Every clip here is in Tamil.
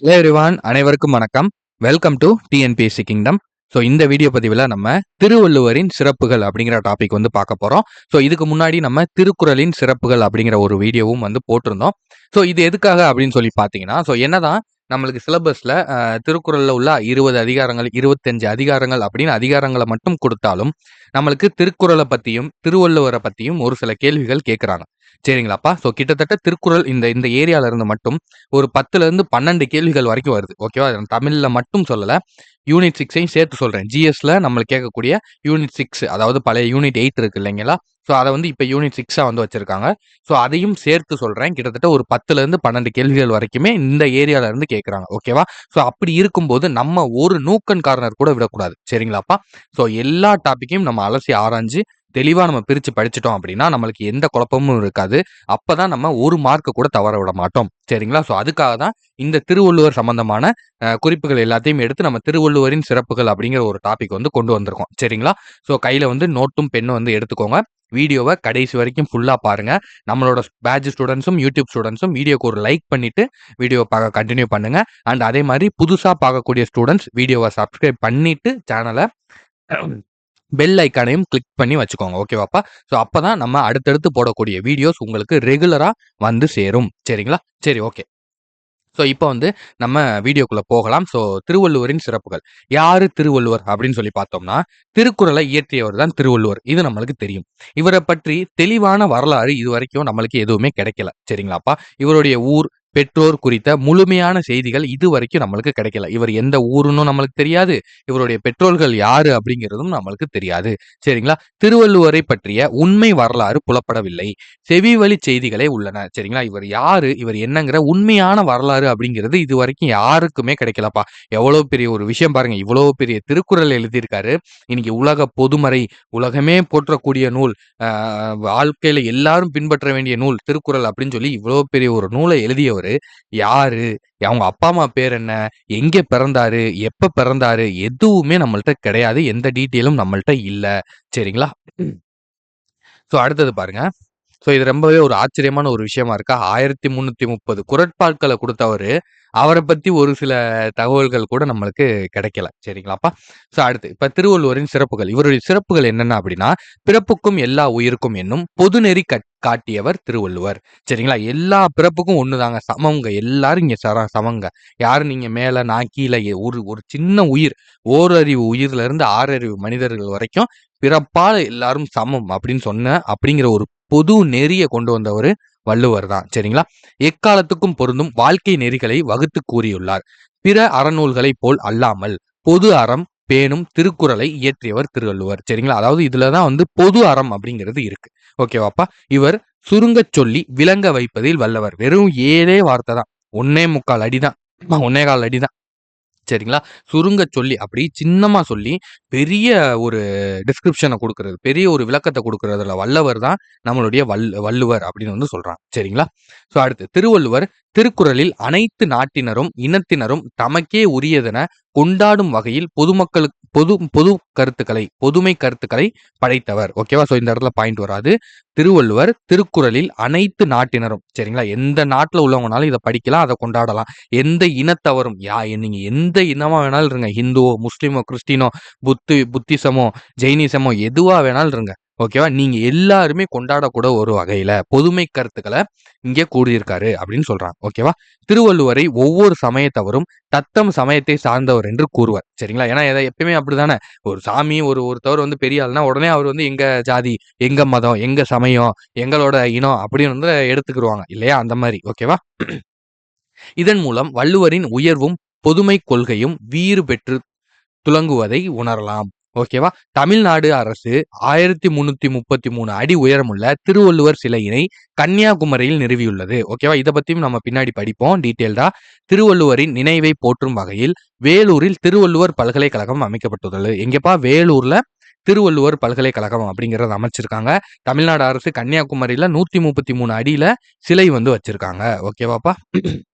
ஹலோ எவ்ரிவான், அனைவருக்கும் வணக்கம். Welcome to TNPSC kingdom. So இந்த வீடியோ பதிவில் நம்ம திருவள்ளுவரின் சிறப்புகள் அப்படிங்கிற டாபிக் வந்து பார்க்க போகிறோம். ஸோ இதுக்கு முன்னாடி நம்ம திருக்குறளின் சிறப்புகள் அப்படிங்கிற ஒரு வீடியோவும் வந்து போட்டிருந்தோம். ஸோ இது எதுக்காக அப்படின்னு சொல்லி பார்த்தீங்கன்னா, ஸோ என்னதான் நம்மளுக்கு சிலபஸில் திருக்குறளில் உள்ள 20 அதிகாரங்கள் 25 அதிகாரங்கள் அப்படின்னு அதிகாரங்களை மட்டும் கொடுத்தாலும் நம்மளுக்கு திருக்குறளை பற்றியும் திருவள்ளுவரை பற்றியும் ஒரு சில கேள்விகள் கேட்குறாங்க. சரிங்களாப்பா. ஸோ கிட்டத்தட்ட திருக்குறள் இந்த இந்த ஏரியால இருந்து மட்டும் ஒரு 10ல இருந்து 12 கேள்விகள் வரைக்கும் வருது. ஓகேவா? தமிழ்ல மட்டும் சொல்லல. யூனிட் 6ஐயும் சேர்த்து சொல்றேன். ஜிஎஸ்ல நம்மளுக்கு கேட்கக்கூடிய யூனிட் 6, அதாவது பழைய யூனிட் 8 இருக்கு இல்லைங்களா? ஸோ அத வந்து இப்ப யூனிட் 6ஆ வந்து வச்சிருக்காங்க. ஸோ அதையும் சேர்த்து சொல்றேன். கிட்டத்தட்ட ஒரு 10ல இருந்து 12 கேள்விகள் வரைக்குமே இந்த ஏரியால இருந்து கேட்கறாங்க. ஓகேவா? ஸோ அப்படி இருக்கும்போது நம்ம ஒரு நூக்கன் கார்னர் கூட விடக்கூடாது. சரிங்களாப்பா? ஸோ எல்லா டாபிக்கையும் நம்ம அலசி ஆராய்ஞ்சு தெளிவா நம்ம பிரிச்சு படிச்சுட்டோம் அப்படின்னா நம்மளுக்கு எந்த குழப்பமும் இருக்காது. அப்பதான் நம்ம ஒரு மார்க்க கூட தவற விட மாட்டோம். சரிங்களா? ஸோ அதுக்காக தான் இந்த திருவள்ளுவர் சம்பந்தமான குறிப்புகள் எல்லாத்தையும் எடுத்து நம்ம திருவள்ளுவரின் சிறப்புகள் அப்படிங்கிற ஒரு டாபிக் வந்து கொண்டு வந்திருக்கோம். சரிங்களா? ஸோ கையில வந்து நோட்டும் பெண்ணும் வந்து எடுத்துக்கோங்க. வீடியோவை கடைசி வரைக்கும் ஃபுல்லா பாருங்க. நம்மளோட பேட்ச் ஸ்டூடெண்ட்ஸும் யூடியூப் ஸ்டூடெண்ட்ஸும் வீடியோக்கு ஒரு லைக் பண்ணிட்டு வீடியோ பார்க்க கண்டினியூ பண்ணுங்க. அண்ட் அதே மாதிரி புதுசா பார்க்கக்கூடிய ஸ்டூடெண்ட்ஸ் வீடியோவை சப்ஸ்கிரைப் பண்ணிட்டு சேனலை பெல் ஐக்கானையும் கிளிக் பண்ணி வச்சுக்கோங்க. ஓகேவாப்பா? ஸோ அப்பதான் நம்ம அடுத்தடுத்து போடக்கூடிய வீடியோஸ் உங்களுக்கு ரெகுலரா வந்து சேரும். சரிங்களா? சரி, ஓகே. ஸோ இப்போ வந்து நம்ம வீடியோக்குள்ள போகலாம். ஸோ திருவள்ளுவரின் சிறப்புகள். யாரு திருவள்ளுவர் அப்படின்னு சொல்லி பார்த்தோம்னா, திருக்குறளை இயற்றியவர் தான் திருவள்ளுவர். இது நம்மளுக்கு தெரியும். இவரை பற்றி தெளிவான வரலாறு இதுவரைக்கும் நம்மளுக்கு எதுவுமே கிடைக்கல. சரிங்களாப்பா? இவருடைய ஊர், பெற்றோர் குறித்த முழுமையான செய்திகள் இதுவரைக்கும் நம்மளுக்கு கிடைக்கல. இவர் எந்த ஊருன்னும் நம்மளுக்கு தெரியாது. இவருடைய பெற்றோர்கள் யாரு அப்படிங்கிறதும் நம்மளுக்கு தெரியாது. சரிங்களா? திருவள்ளுவரை பற்றிய உண்மை வரலாறு புலப்படவில்லை. செவிவழி செய்திகளே உள்ளன. சரிங்களா? இவர் யாரு, இவர் என்னங்கிற உண்மையான வரலாறு அப்படிங்கிறது இது வரைக்கும் யாருக்குமே கிடைக்கலப்பா. எவ்வளவு பெரிய ஒரு விஷயம் பாருங்க. இவ்வளவு பெரிய திருக்குறள் எழுதியிருக்காரு. இன்னைக்கு உலக பொதுமறை, உலகமே போற்றக்கூடிய நூல், வாழ்க்கையில எல்லாரும் பின்பற்ற வேண்டிய நூல் திருக்குறள் அப்படின்னு சொல்லி இவ்வளவு பெரிய ஒரு நூலை எழுதியவர் யாரு, அவங்க அப்பா அம்மா பேர் என்ன, எங்க பிறந்தாரு, எப்ப பிறந்தாரு, எதுவுமே நம்மள்ட்ட கிடையாது. எந்த டீட்டெயிலும் நம்மள்ட்ட இல்ல. சரிங்களா? ஸோ அடுத்தது பாருங்க. ஸோ இது ரொம்பவே ஒரு ஆச்சரியமான ஒரு விஷயமா இருக்கா. 1330 குறட்பாக்களை கொடுத்தவரு, அவரை பத்தி ஒரு சில தகவல்கள் கூட நம்மளுக்கு கிடைக்கல. சரிங்களாப்பா? ஸோ அடுத்து இப்ப திருவள்ளுவரின் சிறப்புகள். இவருடைய சிறப்புகள் என்னென்ன அப்படின்னா, பிறப்புக்கும் எல்லா உயிருக்கும் என்னும் பொதுநெறி காட்டியவர் திருவள்ளுவர். சரிங்களா? எல்லா பிறப்புக்கும் ஒண்ணுதாங்க, சமங்க. எல்லாரும் இங்க சமங்க. யாரும் நீங்க மேல நான் கீழே, ஒரு ஒரு சின்ன உயிர், ஓரறிவு உயிர்ல இருந்து ஆறறிவு மனிதர்கள் வரைக்கும் பிறப்பால் எல்லாரும் சமம் அப்படின்னு அப்படிங்கிற ஒரு பொது நெறிய கொண்டு வந்தவர் வள்ளுவர் தான். சரிங்களா? எக்காலத்துக்கும் பொருந்தும் வாழ்க்கை நெறிகளை வகுத்து கூறியுள்ளார். பிற அறநூல்களைப் போல் அல்லாமல் பொது அறம் பேணும் திருக்குறளை இயற்றியவர் திருவள்ளுவர். சரிங்களா? அதாவது இதுலதான் வந்து பொது அறம் அப்படிங்கிறது இருக்கு. ஓகேவாப்பா? இவர் சுருங்கச் சொல்லி விளங்க வைப்பதில் வல்லவர். வெறும் 7 வார்த்தை தான், 1.25 அடிதான், 1.25 அடிதான். சரிங்களா? சுருங்க சொல்லி அப்படி சின்னமா சொல்லி பெரிய ஒரு டிஸ்கிரிப்ஷனை கொடுக்கிறது, பெரிய ஒரு விளக்கத்தை கொடுக்கறதுல வல்லவர் தான் நம்மளுடைய வள்ளுவர் அப்படின்னு வந்து சொல்றாங்க. சரிங்களா? ஸோ அடுத்து திருவள்ளுவர் திருக்குறளில் அனைத்து நாட்டினரும் இனத்தினரும் தமக்கே உரியதென கொண்டாடும் வகையில் பொதுமக்களுக்கு பொது பொதுமை கருத்துக்களை படைத்தவர். ஓகேவா? ஸோ இந்த இடத்துல பாயிண்ட் வராது. திருவள்ளுவர் திருக்குறளில் அனைத்து நாட்டினரும், சரிங்களா, எந்த நாட்டில் உள்ளவங்கனாலும் இதை படிக்கலாம், அதை கொண்டாடலாம். எந்த இனத்தவரும், நீங்க எந்த இனமா வேணாலும் இருங்க, ஹிந்துவோ முஸ்லீமோ கிறிஸ்டினோ புத்திசமோ ஜெயினிசமோ எதுவா வேணாலும் இருங்க. ஓகேவா? நீங்க எல்லாருமே கொண்டாடக்கூட ஒரு வகையில பொதுமை கருத்துக்களை இங்கே கூறியிருக்காரு அப்படின்னு சொல்றாங்க. ஓகேவா? திருவள்ளுவரை ஒவ்வொரு சமயத்தவரும் தத்தம் சமயத்தை சார்ந்தவர் என்று கூறுவர். சரிங்களா? ஏன்னா எப்பயுமே அப்படிதானே. ஒரு சாமி ஒருத்தவர் வந்து பெரிய ஆள்னா உடனே அவர் வந்து எங்க ஜாதி, எங்க மதம், எங்க சமயம், எங்களோட இனம் அப்படின்னு வந்து எடுத்துக்கிடுவாங்க இல்லையா? அந்த மாதிரி. ஓகேவா? இதன் மூலம் வள்ளுவரின் உயர்வும் பொதுமை கொள்கையும் வீறு பெற்று துலங்குவதை உணரலாம். ஓகேவா? தமிழ்நாடு அரசு 1333 அடி உயரமுள்ள திருவள்ளுவர் சிலையினை கன்னியாகுமரியில் நிறுவியுள்ளது. ஓகேவா? இதை பத்தியும் நம்ம பின்னாடி படிப்போம் டீட்டெயில்டா. திருவள்ளுவரின் நினைவை போற்றும் வகையில் வேலூரில் திருவள்ளுவர் பல்கலைக்கழகம் அமைக்கப்பட்டுள்ளது. எங்கப்பா? வேலூர்ல திருவள்ளுவர் பல்கலைக்கழகம் அப்படிங்கறத அமைச்சிருக்காங்க. தமிழ்நாடு அரசு கன்னியாகுமரியில 133 அடியில சிலை வந்து வச்சிருக்காங்க. ஓகேவாப்பா?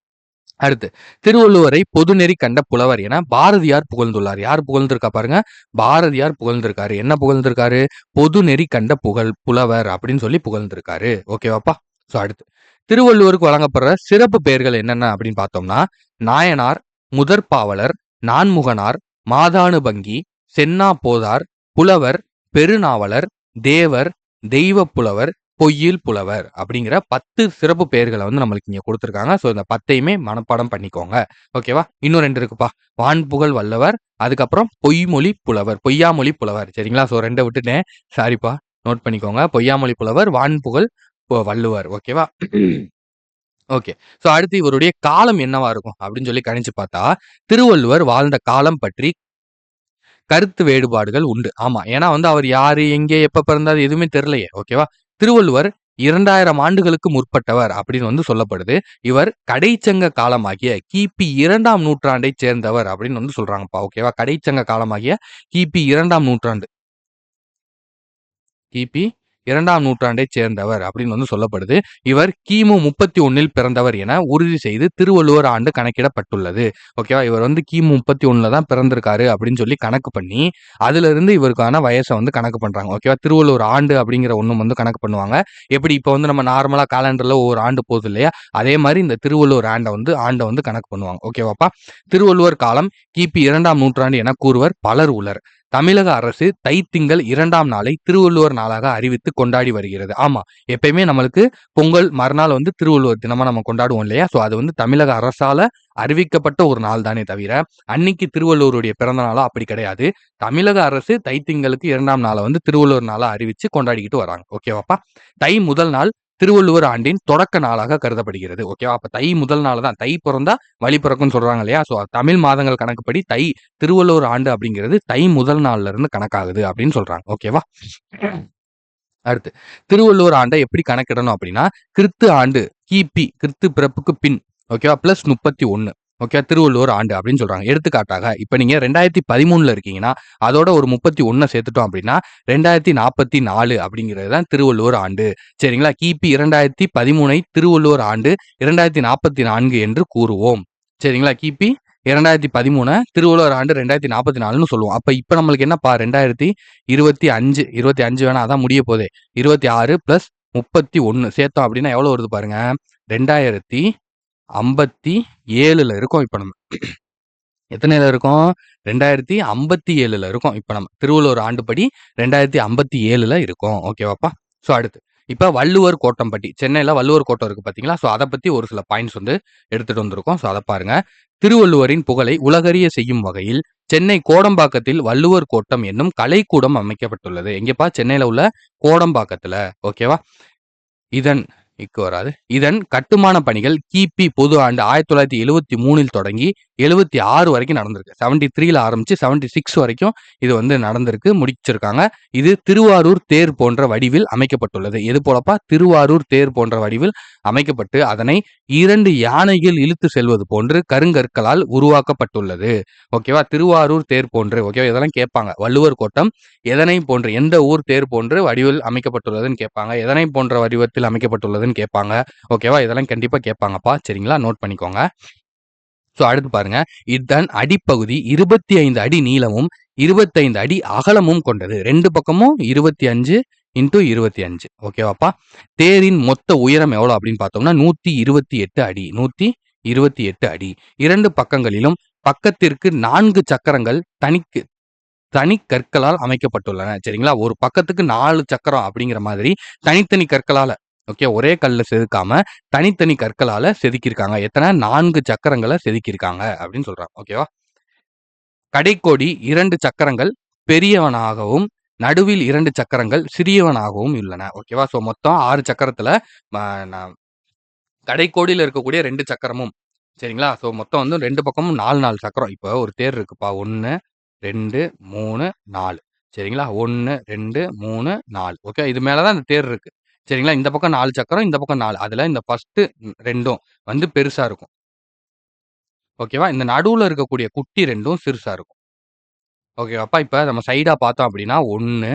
அடுத்து திருவள்ளுவரை பொதுநெறி கண்ட புலவர் என பாரதியார் புகழ்ந்துள்ளார். யார் புகழ்ந்திருக்கா பாருங்க? பாரதியார் புகழ்ந்திருக்காரு. என்ன புகழ்ந்திருக்காரு? பொதுநெறி கண்ட புலவர் அப்படின்னு சொல்லி புகழ்ந்திருக்காரு. ஓகேவாப்பா? ஸோ அடுத்து திருவள்ளுவருக்கு வழங்கப்படுற சிறப்பு பெயர்கள் என்னென்ன அப்படின்னு பார்த்தோம்னா, நாயனார், முதற்பாவலர், நான்முகனார், மாதானுபங்கி, சென்னா போதார், புலவர், பெருநாவலர், தேவர், தெய்வப் புலவர், பொய்யில் புலவர் அப்படிங்கிற 10 சிறப்பு பெயர்களை வந்து நம்மளுக்கு இங்க கொடுத்துருக்காங்க. ஸோ இந்த 10யுமே மனப்பாடம் பண்ணிக்கோங்க. ஓகேவா? இன்னும் 2 இருக்குப்பா. வான்புகழ் வல்லவர், அதுக்கப்புறம் பொய்மொழி புலவர், பொய்யாமொழி புலவர். சரிங்களா? ஸோ 2 விட்டுட்டேன். சாரிப்பா. நோட் பண்ணிக்கோங்க. பொய்யாமொழி புலவர், வான்புகழ் வள்ளுவர். ஓகேவா? ஓகே. ஸோ அடுத்து இவருடைய காலம் என்னவா இருக்கும் அப்படின்னு சொல்லி கணிச்சு பார்த்தா, திருவள்ளுவர் வாழ்ந்த காலம் பற்றி கருத்து வேறுபாடுகள் உண்டு. ஆமா. ஏன்னா வந்து அவர் யாரு, எங்கே, எப்ப பிறந்தார் எதுவுமே தெரியலையே. ஓகேவா? திருவள்ளுவர் 2000 ஆண்டுகளுக்கு முற்பட்டவர் அப்படின்னு வந்து சொல்லப்படுது. இவர் கடைச்சங்க காலமாகிய கிபி 2ஆம் நூற்றாண்டைச் சேர்ந்தவர் அப்படின்னு வந்து சொல்றாங்கப்பா. ஓகேவா? கடைச்சங்க காலமாகிய கிபி 2ஆம் நூற்றாண்டு. கிபி 2ஆம் நூற்றாண்டைச் சேர்ந்தவர் அப்படின்னு வந்து சொல்லப்படுது. இவர் கிமு 31ல் பிறந்தவர் என உறுதி செய்து திருவள்ளுவர் ஆண்டு கணக்கிடப்பட்டுள்ளது. ஓகேவா? இவர் வந்து கிமு 31ல தான் பிறந்திருக்காரு அப்படின்னு சொல்லி கணக்கு பண்ணி, அதுல இருந்து இவருக்கான வயசை வந்து கணக்கு பண்றாங்க. ஓகேவா? திருவள்ளுவர் ஆண்டு அப்படிங்கிற ஒண்ணும் வந்து கணக்கு பண்ணுவாங்க. எப்படி இப்ப வந்து நம்ம நார்மலா காலண்டர்ல ஒவ்வொரு ஆண்டு போகுது இல்லையா? அதே மாதிரி இந்த திருவள்ளுவர் ஆண்டை வந்து கணக்கு பண்ணுவாங்க. ஓகேவாப்பா? திருவள்ளுவர் காலம் கிபி 2ஆம் நூற்றாண்டு என கூறுவர் பலர் உலர். தமிழக அரசு தைத்திங்கள் 2ஆம் நாளை திருவள்ளுவர் நாளாக அறிவித்து கொண்டாடி வருகிறது. ஆமா, எப்பயுமே நம்மளுக்கு பொங்கல் மறுநாள் வந்து திருவள்ளுவர் தினமா நம்ம கொண்டாடுவோம் இல்லையா? ஸோ அது வந்து தமிழக அரசால அறிவிக்கப்பட்ட ஒரு நாள் தானே தவிர, அன்னைக்கு திருவள்ளுவருடைய பிறந்த நாளா அப்படி கிடையாது. தமிழக அரசு தைத்திங்களுக்கு 2ஆம் நாளை வந்து திருவள்ளுவர் நாளா அறிவிச்சு கொண்டாடிக்கிட்டு வராங்க. ஓகேவாப்பா? தை முதல் நாள் திருவள்ளுவர் ஆண்டின் தொடக்க நாளாக கருதப்படுகிறது. ஓகேவா? அப்ப தை முதல் நாள் தான். தை பிறந்தா வழி பிறக்கும்னு சொல்றாங்க இல்லையா? ஸோ தமிழ் மாதங்கள் கணக்குப்படி தை திருவள்ளுவர் ஆண்டு அப்படிங்கிறது தை முதல் நாள்ல இருந்து கணக்காகுது அப்படின்னு சொல்றாங்க. ஓகேவா? அடுத்து திருவள்ளுவர் ஆண்டை எப்படி கணக்கிடணும் அப்படின்னா, கிறித்து ஆண்டு கிறித்து பிறப்புக்கு பின் ஓகேவா பிளஸ் 31 ஓகே திருவள்ளுவர் ஆண்டு அப்படின்னு சொல்றாங்க. எடுத்துக்காட்டாக இப்ப நீங்க 2013ல இருக்கீங்கன்னா அதோட ஒரு 31 சேர்த்துட்டோம் அப்படின்னா 2044 அப்படிங்கிறது தான் திருவள்ளுவர் ஆண்டு. சரிங்களா? கிபி 2013 திருவள்ளுவர் ஆண்டு 2044 என்று கூறுவோம். சரிங்களா? கிபி 2013 திருவள்ளுவர் ஆண்டு 2044ன்னு சொல்லுவோம். அப்ப இப்ப நம்மளுக்கு என்னப்பா 2025 வேணா அதான் முடிய போதே 26 பிளஸ் 31 சேர்த்தோம் அப்படின்னா எவ்வளவு வருது பாருங்க. 2057ல இருக்கோம் இப்ப நம்ம. எத்தனைல இருக்கோம்? 2057ல இருக்கோம் இப்ப நம்ம. திருவள்ளுவர் ஆண்டுப்படி 2057ல இருக்கோம். ஓகேவாப்பா? ஸோ அடுத்து இப்ப வள்ளுவர் கோட்டம்பட்டி சென்னையில வள்ளுவர் கோட்டம் இருக்கு பாத்தீங்களா? ஸோ அதை பத்தி ஒரு சில பாயிண்ட்ஸ் வந்து எடுத்துட்டு வந்திருக்கோம். ஸோ அதை பாருங்க. திருவள்ளுவரின் புகழை உலகறிய செய்யும் வகையில் சென்னை கோடம்பாக்கத்தில் வள்ளுவர் கோட்டம் என்னும் கலைக்கூடம் அமைக்கப்பட்டுள்ளது. எங்கப்பா? சென்னையில உள்ள கோடம்பாக்கத்துல. ஓகேவா? இதன் கட்டுமான பணிகள் கிபி பொது ஆண்டு 1973ல் தொடங்கி 76 வரைக்கும் நடந்திருக்கு. 73ல ஆரம்பிச்சு 76 வரைக்கும் இது வந்து நடந்திருக்கு, முடிச்சிருக்காங்க. இது திருவாரூர் தேர் போன்ற வடிவில் அமைக்கப்பட்டுள்ளது. எது போலப்பா? திருவாரூர் தேர் போன்ற வடிவில் அமைக்கப்பட்டு அதனை 2 யானைகள் இழுத்து செல்வது போன்று கருங்கற்களால் உருவாக்கப்பட்டுள்ளது. ஓகேவா? திருவாரூர் தேர் போன்று. ஓகேவா? இதெல்லாம் கேட்பாங்க. வள்ளுவர் கோட்டம் எதனை போன்று, எந்த ஊர் தேர் போன்று வடிவில் அமைக்கப்பட்டுள்ளதுன்னு கேட்பாங்க. எதனை போன்ற வடிவத்தில் அமைக்கப்பட்டுள்ளதுன்னு கேட்பாங்க. ஓகேவா? இதெல்லாம் கண்டிப்பா கேட்பாங்கப்பா. சரிங்களா? நோட் பண்ணிக்கோங்க. ஸோ அடுத்து பாருங்க. இதன் அடிப்பகுதி 25 அடி நீளமும் 25 அடி அகலமும் கொண்டது. 2 பக்கமும் 25 இன்டூ 25. ஓகேவாப்பா? தேரின் மொத்த உயரம் எவ்வளவு அப்படின்னு பார்த்தோம்னா 128 அடி. 128 அடி. 2 பக்கங்களிலும் பக்கத்திற்கு 4 சக்கரங்கள் தனி கற்களால் அமைக்கப்பட்டுள்ளன. சரிங்களா? ஒரு பக்கத்துக்கு 4 சக்கரம் அப்படிங்கிற மாதிரி தனித்தனி கற்களால ஓகே ஒரே கல்ல செதுக்காம தனித்தனி கற்களால செதுக்கியிருக்காங்க. எத்தனை? 4 சக்கரங்களை செதுக்கியிருக்காங்க அப்படின்னு சொல்றாங்க. ஓகேவா? கடைக்கோடி 2 சக்கரங்கள் பெரியவனாகவும் நடுவில் 2 சக்கரங்கள் சிறியவனாகவும் உள்ளன. ஓகேவா? ஸோ மொத்தம் 6 சக்கரத்துல கடைக்கோடியில் இருக்கக்கூடிய 2 சக்கரமும் சரிங்களா? ஸோ மொத்தம் வந்து 2 பக்கமும் 4 சக்கரம். இப்போ ஒரு தேர் இருக்குப்பா. 1 2 3 4 சரிங்களா? 1 2 3 4 ஓகே. இது மேலதான் இந்த தேர் இருக்கு. சரிங்களா? இந்த பக்கம் 4 சக்கரம், இந்த பக்கம் 4. அதுல இந்த ஃபர்ஸ்ட் 2ம் வந்து பெருசா இருக்கும். ஓகேவா? இந்த நடுவுல இருக்கக்கூடிய குட்டி 2ம் சிறுசா இருக்கும். ஓகேவாப்பா? இப்ப நம்ம சைடா பார்த்தோம் அப்படின்னா 1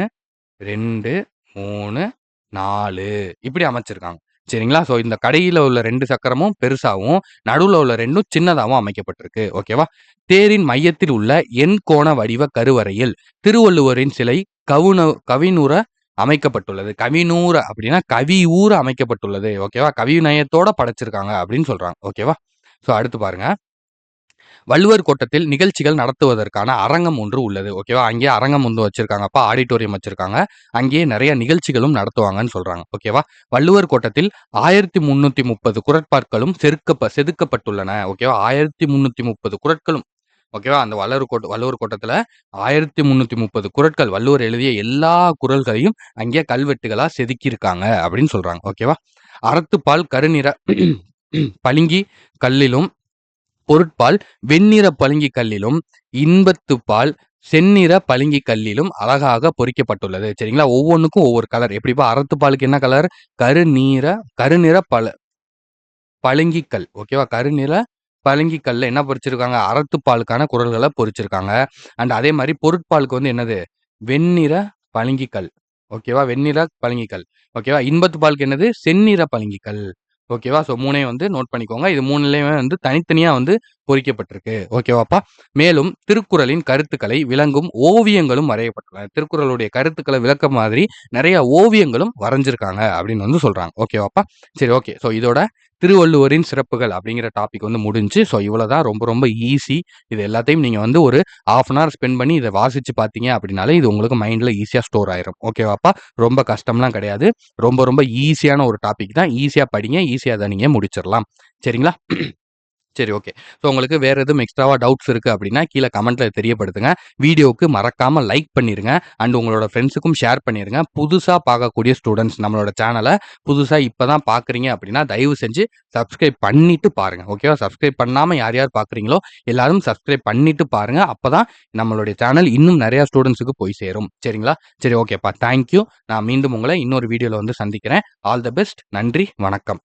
2 3 4 இப்படி அமைச்சிருக்காங்க. சரிங்களா? ஸோ இந்த கடையில உள்ள 2 சக்கரமும் பெருசாவும் நடுவுல உள்ள 2ம் சின்னதாவும் அமைக்கப்பட்டிருக்கு. ஓகேவா? தேரின் மையத்தில் உள்ள எண்கோண வடிவ கருவறையில் திருவள்ளுவரின் சிலை கவினுற அமைக்கப்பட்டுள்ளது. கவினூர அப்படின்னா கவியூர அமைக்கப்பட்டுள்ளது. ஓகேவா? கவிநயத்தோட படைச்சிருக்காங்க அப்படின்னு சொல்றாங்க. ஓகேவா? ஸோ அடுத்து பாருங்க. வள்ளுவர் கோட்டத்தில் நிகழ்ச்சிகள் நடத்துவதற்கான அரங்கம் ஒன்று உள்ளது. ஓகேவா? அங்கேயே அரங்கம் வந்து வச்சிருக்காங்கப்பா. ஆடிட்டோரியம் வச்சிருக்காங்க. அங்கேயே நிறைய நிகழ்ச்சிகளும் நடத்துவாங்கன்னு சொல்றாங்க. ஓகேவா? வள்ளுவர் கோட்டத்தில் 1330 குறட்பாக்களும் செதுக்கப்பட்டுள்ளன. ஓகேவா? 1330 குறட்களும். ஓகேவா? அந்த வள்ளுவர் கோட்டத்துல 1330 குறட்கள் வள்ளுவர் எழுதிய எல்லா குறள்களையும் அங்கே கல்வெட்டுகளா செதுக்கியிருக்காங்க அப்படின்னு சொல்றாங்க. ஓகேவா? அறத்துப்பால் கருநிற பளிங்கி கல்லிலும், பொருட்பால் வெண்ணிற பளிங்கி கல்லிலும், இன்பத்துப்பால் செந்நிற பளிங்கி கல்லிலும் அழகாக பொறிக்கப்பட்டுள்ளது. சரிங்களா? ஒவ்வொன்றுக்கும் ஒவ்வொரு கலர். எப்படிப்பா? அறத்துப்பாலுக்கு என்ன கலர்? கருநிற பளிங்கிக்கல். ஓகேவா? கருநிற பளிங்கிக்கல்ல என்ன பொறிச்சிருக்காங்க? அறத்துப்பாலுக்கான குறள்களை பொறிச்சிருக்காங்க. அண்ட் அதே மாதிரி பொருட்பாலுக்கு வந்து என்னது? வெண்ணிற பளிங்கிக்கல். ஓகேவா? வெண்ணிற பளிங்கிக்கல். ஓகேவா? இன்பத்துப்பாலுக்கு என்னது? செந்நிற பளிங்கிக்கல். ஓகேவா? ஸோ 3யும் வந்து நோட் பண்ணிக்கோங்க. இது 3லயுமே வந்து தனித்தனியா வந்து பொறிக்கப்பட்டிருக்கு. ஓகேவாப்பா? மேலும் திருக்குறளின் கருத்துக்களை விளங்கும் ஓவியங்களும் வரையப்பட்டுள்ளன. திருக்குறளுடைய கருத்துக்களை விளக்க மாதிரி நிறைய ஓவியங்களும் வரைஞ்சிருக்காங்க அப்படின்னு வந்து சொல்றாங்க. ஓகேவாப்பா? சரி, ஓகே. ஸோ இதோட திருவள்ளுவரின் சிறப்புகள் அப்படிங்கிற டாபிக் வந்து முடிஞ்சு. ஸோ இவ்வளவுதான். ரொம்ப ரொம்ப ஈஸி. இது எல்லாத்தையும் நீங்க வந்து ஒரு 1/2 அன் ஹவர் ஸ்பெண்ட் பண்ணி இதை வாசிச்சு பார்த்தீங்க அப்படின்னாலே இது உங்களுக்கு மைண்ட்ல ஈஸியா ஸ்டோர் ஆயிரும். ஓகேவாப்பா? ரொம்ப கஷ்டம்லாம் கிடையாது. ரொம்ப ரொம்ப ஈஸியான ஒரு டாபிக் தான். ஈஸியா படிங்க. ஈஸியா அதை நீங்க முடிச்சிடலாம். சரிங்களா? சரி, ஓகே. ஸோ உங்களுக்கு வேற எதுவும் எக்ஸ்ட்ராவா டவுட்ஸ் இருக்கு அப்படின்னா கீழே கமெண்ட்ல தெரியப்படுத்துங்க. வீடியோவுக்கு மறக்காம லைக் பண்ணிருங்க. அண்ட் உங்களோட ஃப்ரெண்ட்ஸுக்கும் ஷேர் பண்ணிருங்க. புதுசா பார்க்கக்கூடிய ஸ்டூடெண்ட்ஸ் நம்மளோட சேனலை புதுசா இப்பதான் பார்க்குறீங்க அப்படின்னா தயவு செஞ்சு சப்ஸ்கிரைப் பண்ணிட்டு பாருங்க. ஓகேவா? சப்ஸ்கிரைப் பண்ணாம யார் யார் பார்க்குறீங்களோ எல்லாரும் சப்ஸ்கிரைப் பண்ணிட்டு பாருங்க. அப்பதான் நம்மளுடைய சேனல் இன்னும் நிறைய ஸ்டூடெண்ட்ஸுக்கு போய் சேரும். சரிங்களா? சரி, ஓகேப்பா. தேங்க்யூ. நான் மீண்டும் உங்களை இன்னொரு வீடியோல வந்து சந்திக்கிறேன். All the best. நன்றி. வணக்கம்.